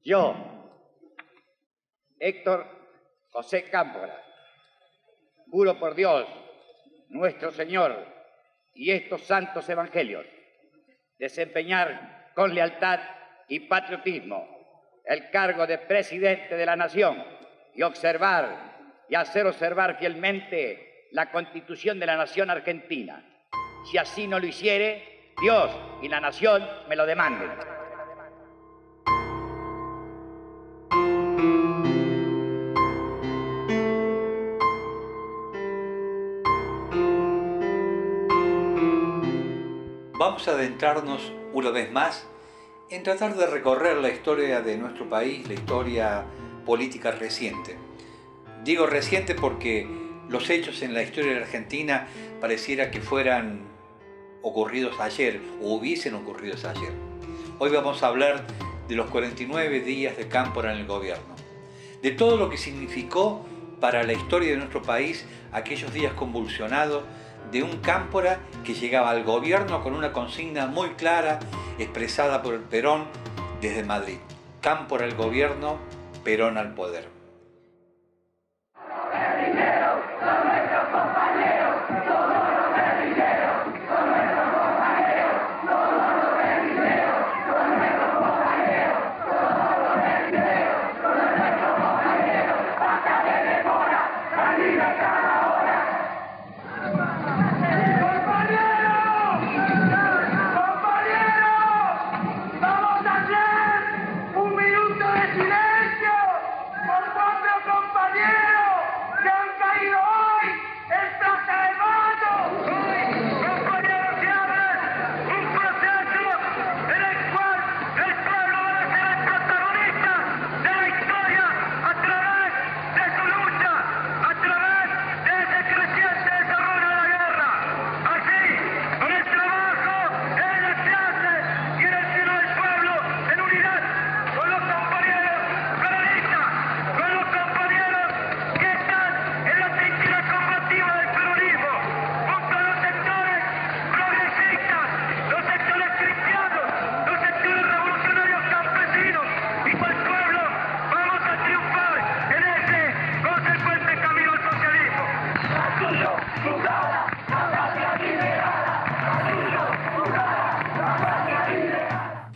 Yo, Héctor José Cámpora, juro por Dios, nuestro Señor, y estos santos evangelios, desempeñar con lealtad y patriotismo el cargo de presidente de la nación y observar y hacer observar fielmente la Constitución de la nación argentina. Si así no lo hiciere, Dios y la nación me lo demanden. Vamos a adentrarnos una vez más en tratar de recorrer la historia de nuestro país, la historia política reciente. Digo reciente porque los hechos en la historia de la Argentina pareciera que fueran ocurridos ayer o hubiesen ocurrido ayer. Hoy vamos a hablar de los 49 días de Cámpora en el gobierno, de todo lo que significó para la historia de nuestro país aquellos días convulsionados de un Cámpora que llegaba al gobierno con una consigna muy clara expresada por el Perón desde Madrid: Cámpora al gobierno, Perón al poder.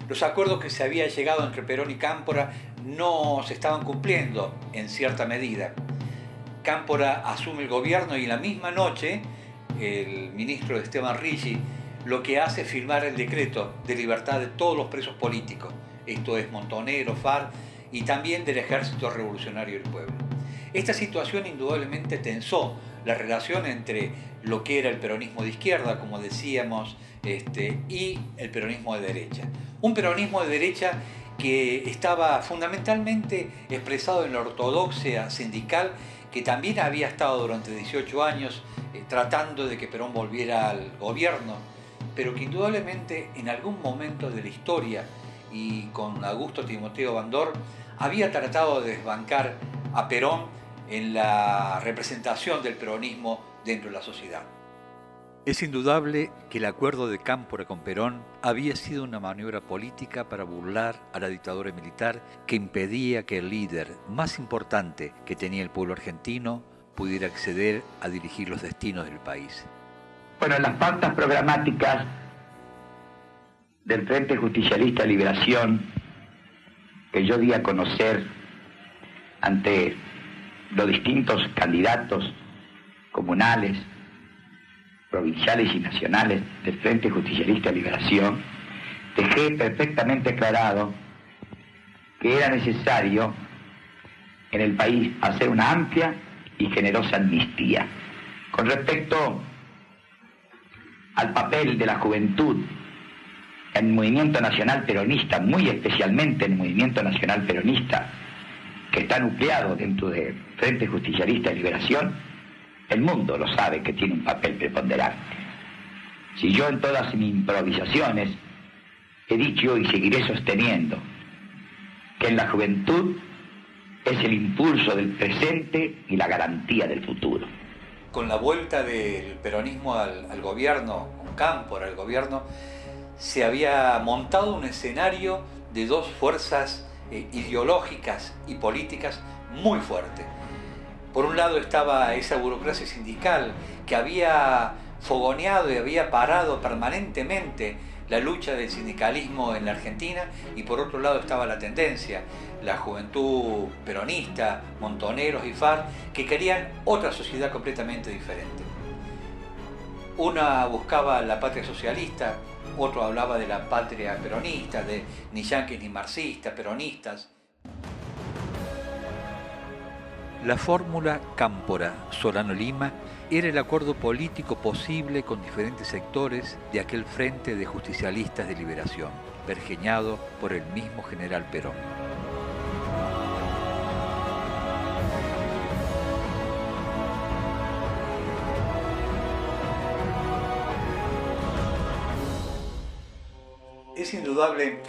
Los acuerdos que se había llegado entre Perón y Cámpora no se estaban cumpliendo en cierta medida. Cámpora asume el gobierno y en la misma noche el ministro Esteban Ricci lo que hace es firmar el decreto de libertad de todos los presos políticos, esto es Montonero, FARC y también del Ejército Revolucionario del Pueblo. Esta situación indudablemente tensó la relación entre lo que era el peronismo de izquierda, como decíamos, y el peronismo de derecha. Un peronismo de derecha que estaba fundamentalmente expresado en la ortodoxia sindical, que también había estado durante 18 años tratando de que Perón volviera al gobierno, pero que indudablemente en algún momento de la historia y con Augusto Timoteo Bandor había tratado de desbancar a Perón en la representación del peronismo dentro de la sociedad. Es indudable que el acuerdo de Cámpora con Perón había sido una maniobra política para burlar a la dictadura militar que impedía que el líder más importante que tenía el pueblo argentino pudiera acceder a dirigir los destinos del país. Bueno, las pautas programáticas del Frente Justicialista de Liberación que yo di a conocer ante los distintos candidatos comunales, provinciales y nacionales del Frente Justicialista de Liberación, dejé perfectamente aclarado que era necesario en el país hacer una amplia y generosa amnistía. Con respecto al papel de la juventud en el movimiento nacional peronista, muy especialmente en el movimiento nacional peronista, que está nucleado dentro del Frente Justicialista de Liberación, el mundo lo sabe que tiene un papel preponderante. Si yo en todas mis improvisaciones he dicho y seguiré sosteniendo que en la juventud es el impulso del presente y la garantía del futuro. Con la vuelta del peronismo al gobierno, con Cámpora al gobierno, se había montado un escenario de dos fuerzas ideológicas y políticas muy fuerte. Por un lado estaba esa burocracia sindical que había fogoneado y había parado permanentemente la lucha del sindicalismo en la Argentina, y por otro lado estaba la tendencia, la juventud peronista, Montoneros y FARC, que querían otra sociedad completamente diferente. Una buscaba la patria socialista, otro hablaba de la patria peronista, de ni yanquis ni marxistas, peronistas. La fórmula Cámpora-Solano-Lima era el acuerdo político posible con diferentes sectores de aquel Frente de Justicialistas de Liberación, pergeñado por el mismo general Perón. Es indudable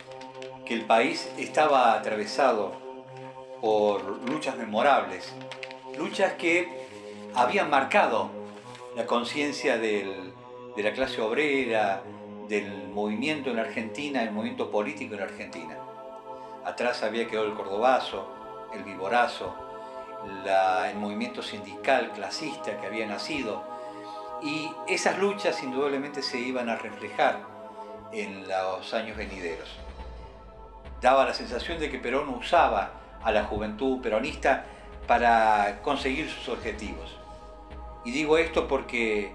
que el país estaba atravesado por luchas memorables, luchas que habían marcado la conciencia de la clase obrera, del movimiento en la Argentina, el movimiento político en la Argentina. Atrás había quedado el Cordobazo, el Viborazo, el movimiento sindical clasista que había nacido, y esas luchas indudablemente se iban a reflejar en los años venideros. Daba la sensación de que Perón usaba a la juventud peronista para conseguir sus objetivos. Y digo esto porque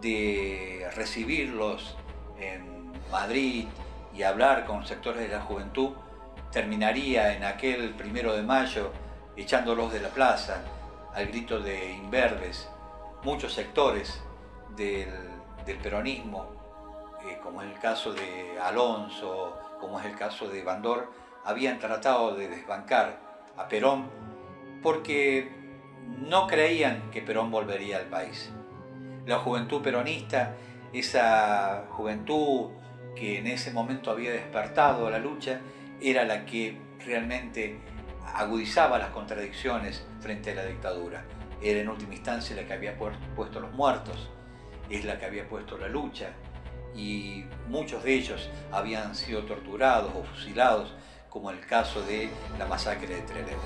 de recibirlos en Madrid y hablar con sectores de la juventud, terminaría en aquel 1 de mayo echándolos de la plaza al grito de imberbes. Muchos sectores del peronismo, como es el caso de Alonso, como es el caso de Bandor, habían tratado de desbancar a Perón porque no creían que Perón volvería al país. La juventud peronista, esa juventud que en ese momento había despertado a la lucha, era la que realmente agudizaba las contradicciones frente a la dictadura. Era en última instancia la que había puesto los muertos, es la que había puesto la lucha, y muchos de ellos habían sido torturados o fusilados, como el caso de la masacre de Trelew.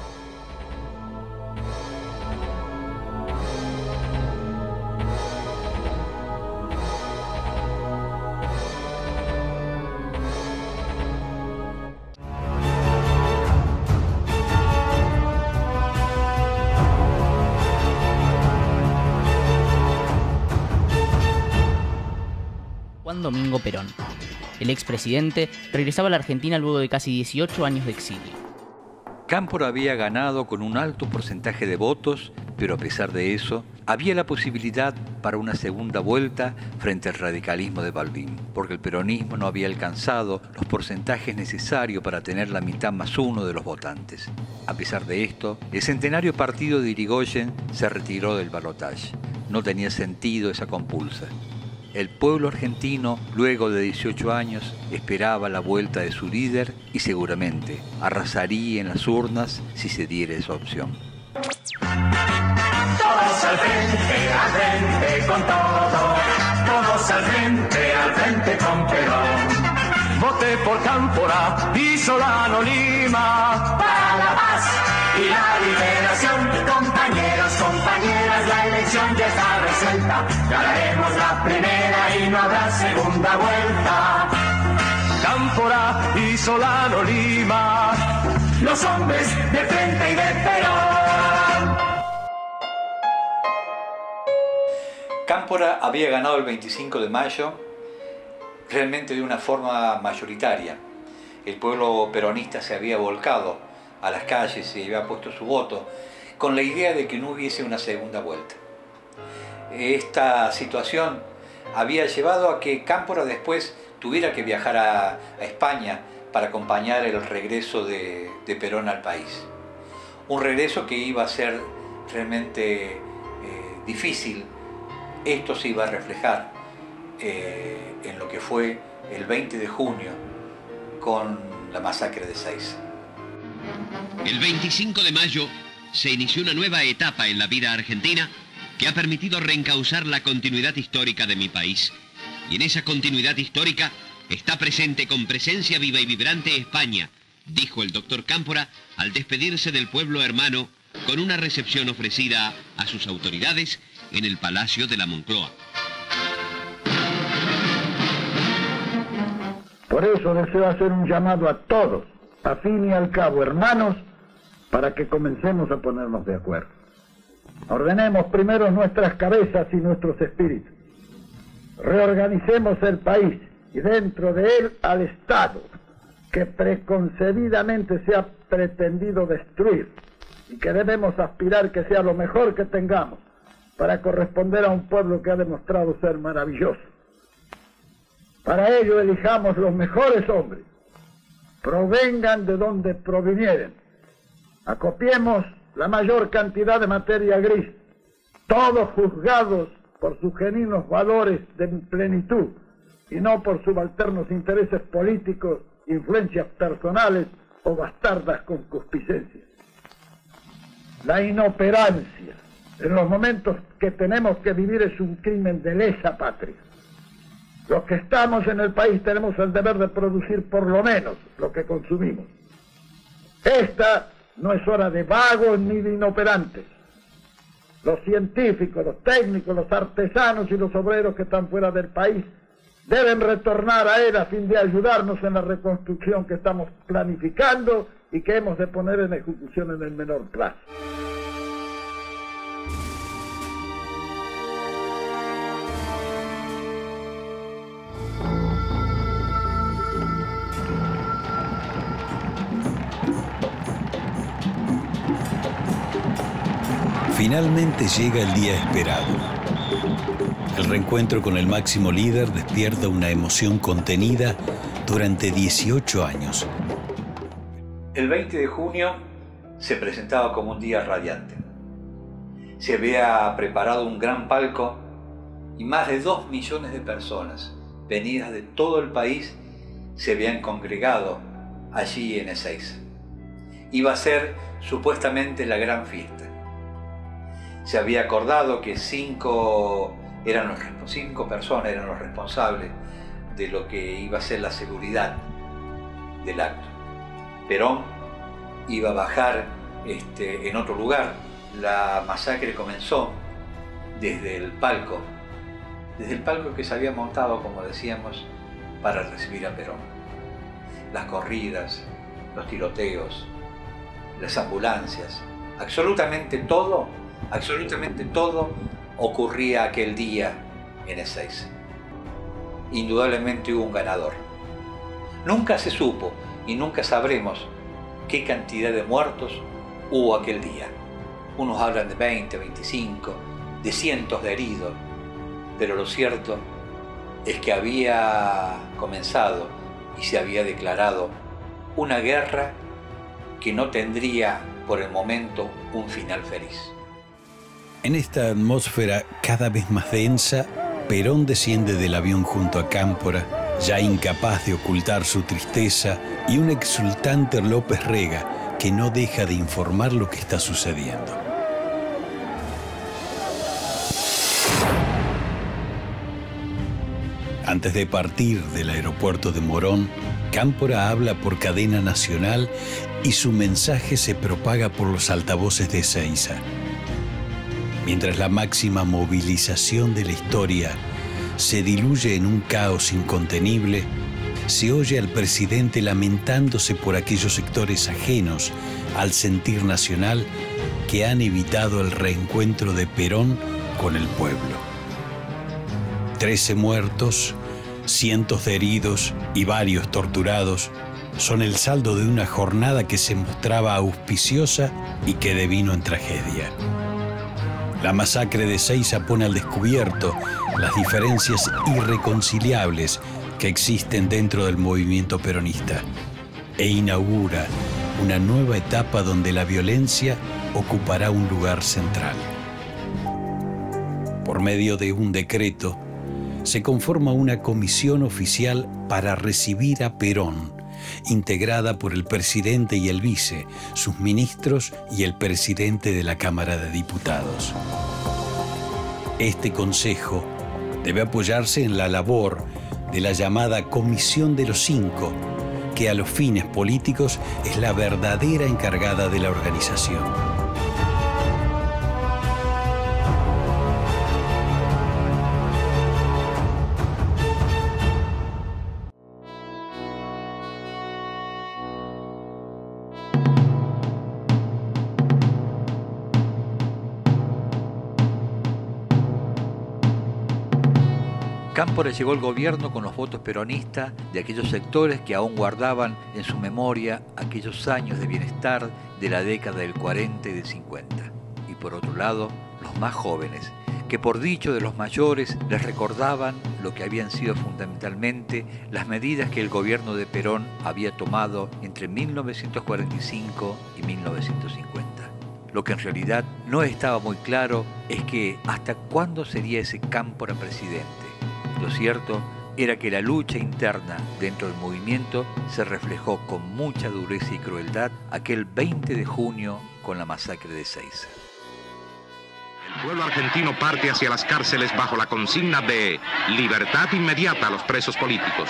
Juan Domingo Perón. El expresidente regresaba a la Argentina luego de casi 18 años de exilio. Cámpora había ganado con un alto porcentaje de votos, pero a pesar de eso, había la posibilidad para una segunda vuelta frente al radicalismo de Balbín, porque el peronismo no había alcanzado los porcentajes necesarios para tener la mitad más uno de los votantes. A pesar de esto, el centenario partido de Irigoyen se retiró del balotaje. No tenía sentido esa compulsa. El pueblo argentino, luego de 18 años, esperaba la vuelta de su líder y seguramente arrasaría en las urnas si se diera esa opción. Todos al frente con todo. Todos al frente con Perón. Voté por Cámpora y Solano Lima. Para la paz y la liberación. Compañeros, compañeras, la elección ya está resuelta. Ganaremos la primera y no habrá segunda vuelta. Cámpora y Solano Lima, los hombres de frente y de Perón. Cámpora había ganado el 25 de mayo realmente de una forma mayoritaria. El pueblo peronista se había volcado a las calles y había puesto su voto con la idea de que no hubiese una segunda vuelta. Esta situación había llevado a que Cámpora después tuviera que viajar a España para acompañar el regreso de Perón al país. Un regreso que iba a ser realmente difícil. Esto se iba a reflejar en lo que fue el 20 de junio con la masacre de Ezeiza. El 25 de mayo se inició una nueva etapa en la vida argentina que ha permitido reencauzar la continuidad histórica de mi país. Y en esa continuidad histórica está presente con presencia viva y vibrante España, dijo el doctor Cámpora al despedirse del pueblo hermano con una recepción ofrecida a sus autoridades en el Palacio de la Moncloa. Por eso deseo hacer un llamado a todos, a fin y al cabo, hermanos, para que comencemos a ponernos de acuerdo. Ordenemos primero nuestras cabezas y nuestros espíritus. Reorganicemos el país y dentro de él al Estado, que preconcebidamente se ha pretendido destruir y que debemos aspirar que sea lo mejor que tengamos para corresponder a un pueblo que ha demostrado ser maravilloso. Para ello elijamos los mejores hombres, provengan de donde provinieren. Acopiemos la mayor cantidad de materia gris, todos juzgados por sus genuinos valores de plenitud y no por subalternos intereses políticos, influencias personales o bastardas concupiscencias. La inoperancia en los momentos que tenemos que vivir es un crimen de lesa patria. Los que estamos en el país tenemos el deber de producir por lo menos lo que consumimos. Esta no es hora de vagos ni de inoperantes. Los científicos, los técnicos, los artesanos y los obreros que están fuera del país deben retornar a él a fin de ayudarnos en la reconstrucción que estamos planificando y que hemos de poner en ejecución en el menor plazo. Finalmente llega el día esperado. El reencuentro con el máximo líder despierta una emoción contenida durante 18 años. El 20 de junio se presentaba como un día radiante. Se había preparado un gran palco y más de 2 millones de personas venidas de todo el país se habían congregado allí en Ezeiza. Iba a ser supuestamente la gran fiesta. Se había acordado que 5 personas eran los responsables de lo que iba a ser la seguridad del acto. Perón iba a bajar en otro lugar. La masacre comenzó desde el palco que se había montado, como decíamos, para recibir a Perón. Las corridas, los tiroteos, las ambulancias, absolutamente todo ocurría aquel día en Ezeiza. Indudablemente hubo un ganador. Nunca se supo y nunca sabremos qué cantidad de muertos hubo aquel día. Unos hablan de 20, 25, de cientos de heridos, pero lo cierto es que había comenzado y se había declarado una guerra que no tendría por el momento un final feliz. En esta atmósfera cada vez más densa, Perón desciende del avión junto a Cámpora, ya incapaz de ocultar su tristeza, y un exultante López Rega que no deja de informar lo que está sucediendo. Antes de partir del aeropuerto de Morón, Cámpora habla por cadena nacional y su mensaje se propaga por los altavoces de Ezeiza. Mientras la máxima movilización de la historia se diluye en un caos incontenible, se oye al presidente lamentándose por aquellos sectores ajenos al sentir nacional que han evitado el reencuentro de Perón con el pueblo. 13 muertos, cientos de heridos y varios torturados son el saldo de una jornada que se mostraba auspiciosa y que devino en tragedia. La masacre de Ezeiza pone al descubierto las diferencias irreconciliables que existen dentro del movimiento peronista e inaugura una nueva etapa donde la violencia ocupará un lugar central. Por medio de un decreto, se conforma una comisión oficial para recibir a Perón, integrada por el presidente y el vice, sus ministros y el presidente de la Cámara de Diputados. Este consejo debe apoyarse en la labor de la llamada Comisión de los Cinco, que a los fines políticos es la verdadera encargada de la organización. Cámpora llegó al gobierno con los votos peronistas de aquellos sectores que aún guardaban en su memoria aquellos años de bienestar de la década del 40 y del 50. Y por otro lado, los más jóvenes, que por dicho de los mayores les recordaban lo que habían sido fundamentalmente las medidas que el gobierno de Perón había tomado entre 1945 y 1950. Lo que en realidad no estaba muy claro es que hasta cuándo sería ese Cámpora presidente. Lo cierto era que la lucha interna dentro del movimiento se reflejó con mucha dureza y crueldad aquel 20 de junio con la masacre de Ezeiza. El pueblo argentino parte hacia las cárceles bajo la consigna de libertad inmediata a los presos políticos.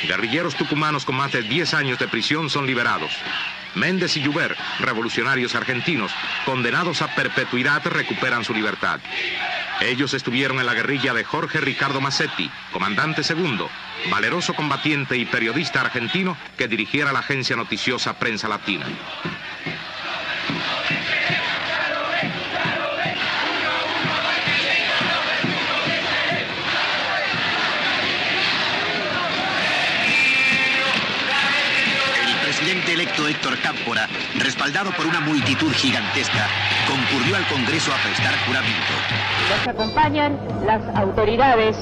Guerrilleros tucumanos con más de 10 años de prisión son liberados. Méndez y Lluver, revolucionarios argentinos, condenados a perpetuidad, recuperan su libertad. Ellos estuvieron en la guerrilla de Jorge Ricardo Massetti, comandante segundo, valeroso combatiente y periodista argentino que dirigiera la agencia noticiosa Prensa Latina. El presidente electo Héctor Cámpora, respaldado por una multitud gigantesca, concurrió al Congreso a prestar juramento. Los acompañan las autoridades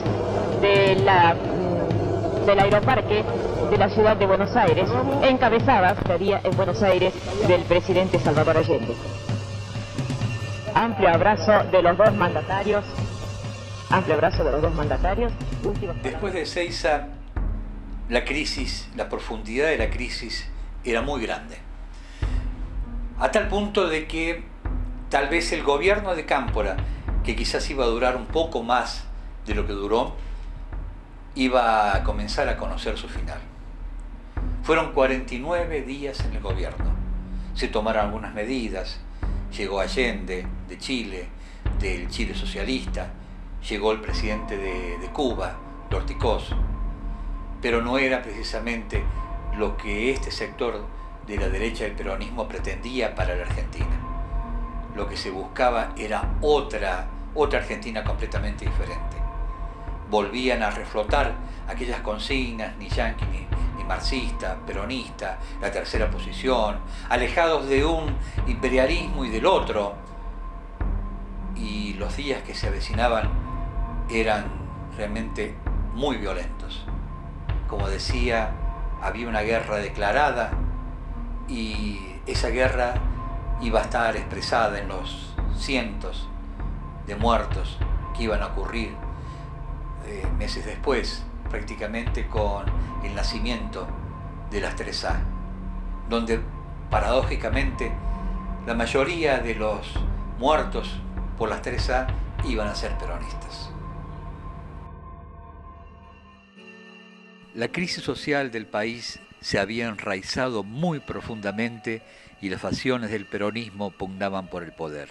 del aeroparque de la ciudad de Buenos Aires, encabezadas en Buenos Aires del presidente Salvador Allende. Amplio abrazo de los dos mandatarios. Después de Ezeiza, la profundidad de la crisis era muy grande, a tal punto de que tal vez el gobierno de Cámpora, que quizás iba a durar un poco más de lo que duró, iba a comenzar a conocer su final. Fueron 49 días en el gobierno, se tomaron algunas medidas, llegó Allende de Chile, del Chile socialista, llegó el presidente de Cuba, Dorticós, pero no era precisamente lo que este sector de la derecha del peronismo pretendía para la Argentina. Lo que se buscaba era otra Argentina completamente diferente. Volvían a reflotar aquellas consignas, ni yanqui ni marxista, peronista, la tercera posición, alejados de un imperialismo y del otro. Y los días que se avecinaban eran realmente muy violentos. Como decía, había una guerra declarada y esa guerra iba a estar expresada en los cientos de muertos que iban a ocurrir meses después, prácticamente con el nacimiento de las 3A, donde paradójicamente la mayoría de los muertos por las 3A iban a ser peronistas. La crisis social del país se había enraizado muy profundamente y las facciones del peronismo pugnaban por el poder.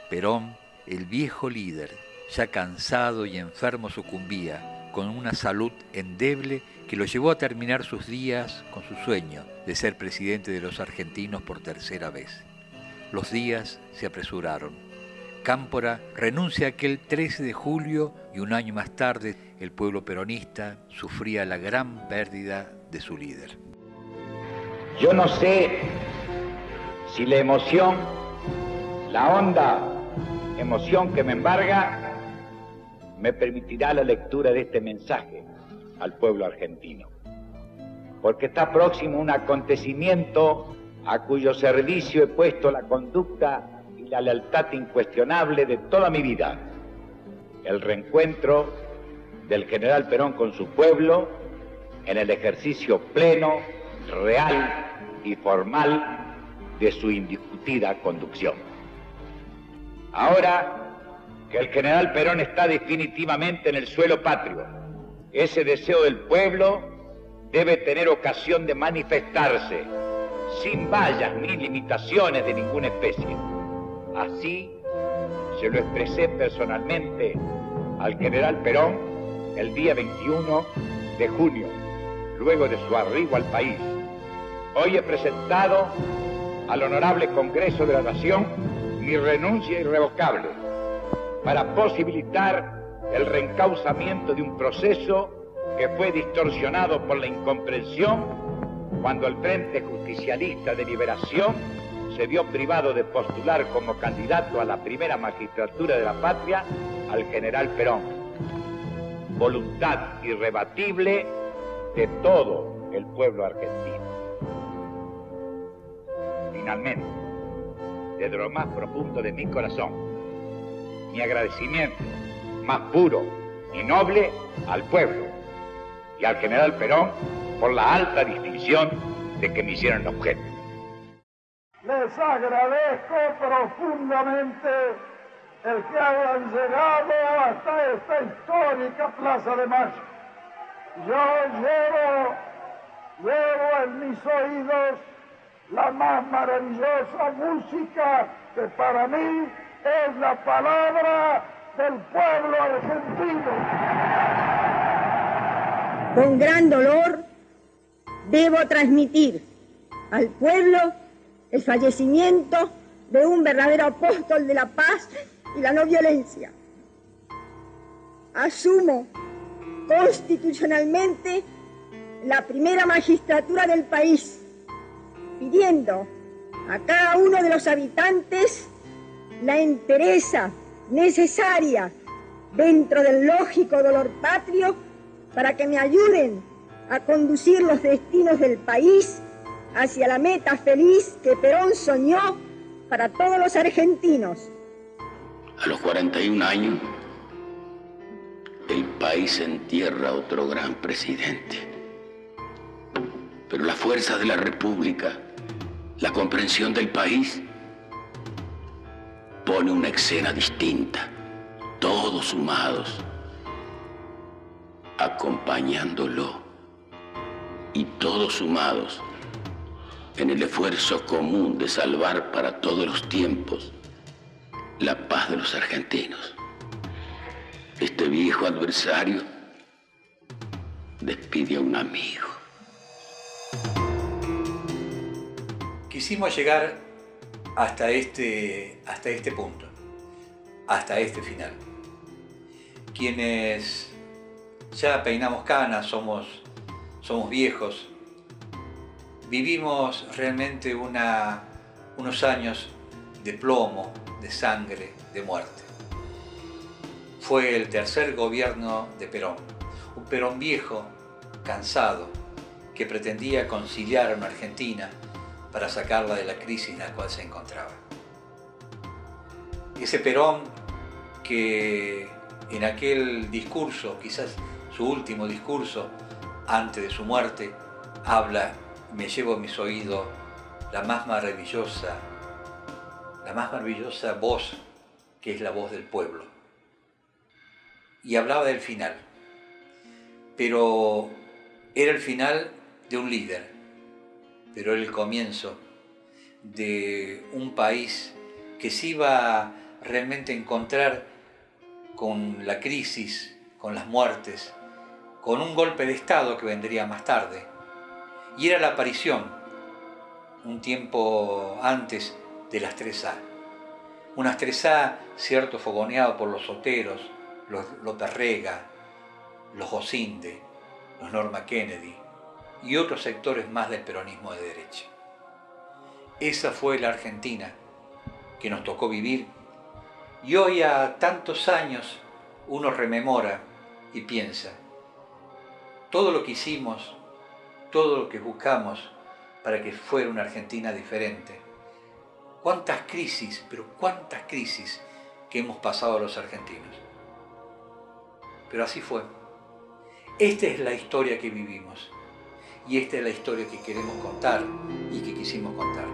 Perón, el viejo líder, ya cansado y enfermo, sucumbía, con una salud endeble que lo llevó a terminar sus días con su sueño de ser presidente de los argentinos por tercera vez. Los días se apresuraron. Cámpora renuncia aquel 13 de julio y un año más tarde el pueblo peronista sufría la gran pérdida de su líder. Yo no sé si la emoción, la honda emoción que me embarga, me permitirá la lectura de este mensaje al pueblo argentino, porque está próximo un acontecimiento a cuyo servicio he puesto la conducta y la lealtad incuestionable de toda mi vida: el reencuentro del general Perón con su pueblo en el ejercicio pleno, real y formal de su indiscutida conducción. Ahora que el general Perón está definitivamente en el suelo patrio, ese deseo del pueblo debe tener ocasión de manifestarse, sin vallas ni limitaciones de ninguna especie. Así se lo expresé personalmente al general Perón el día 21 de junio, luego de su arribo al país. Hoy he presentado al Honorable Congreso de la Nación mi renuncia irrevocable para posibilitar el reencauzamiento de un proceso que fue distorsionado por la incomprensión cuando el Frente Justicialista de Liberación se vio privado de postular como candidato a la primera magistratura de la patria al general Perón. Voluntad irrebatible de todo el pueblo argentino. Finalmente, desde lo más profundo de mi corazón, mi agradecimiento más puro y noble al pueblo y al general Perón por la alta distinción de que me hicieron objeto. Les agradezco profundamente el que hayan llegado hasta esta histórica Plaza de Mayo. Yo llevo en mis oídos la más maravillosa música que para mí es la palabra del pueblo argentino. Con gran dolor debo transmitir al pueblo el fallecimiento de un verdadero apóstol de la paz y la no violencia. Asumo constitucionalmente la primera magistratura del país, pidiendo a cada uno de los habitantes la entereza necesaria dentro del lógico dolor patrio para que me ayuden a conducir los destinos del país hacia la meta feliz que Perón soñó para todos los argentinos. A los 41 años, el país entierra a otro gran presidente. Pero la fuerza de la República, la comprensión del país, pone una escena distinta, todos sumados, acompañándolo, y todos sumados en el esfuerzo común de salvar para todos los tiempos la paz de los argentinos. Este viejo adversario despide a un amigo. Quisimos llegar hasta este punto, hasta este final. Quienes ya peinamos canas, somos viejos, vivimos realmente unos años de plomo, de sangre, de muerte. Fue el tercer gobierno de Perón, un Perón viejo, cansado, que pretendía conciliar a una Argentina para sacarla de la crisis en la cual se encontraba. Ese Perón que en aquel discurso, quizás su último discurso antes de su muerte, habla, me llevo en mis oídos la más maravillosa voz, que es la voz del pueblo. Y hablaba del final, pero era el final de un líder, pero era el comienzo de un país que se iba realmente a encontrar con la crisis, con las muertes, con un golpe de Estado que vendría más tarde. Y era la aparición, un tiempo antes, de las 3A. Unas 3A, cierto, fogoneado por los Soteros, los López Rega, los Gosinde, los Norma Kennedy y otros sectores más del peronismo de derecha. Esa fue la Argentina que nos tocó vivir, y hoy, a tantos años, uno rememora y piensa todo lo que hicimos, todo lo que buscamos para que fuera una Argentina diferente. Cuántas crisis, pero cuántas crisis que hemos pasado los argentinos. Pero así fue. Esta es la historia que vivimos, y esta es la historia que queremos contar y que quisimos contar.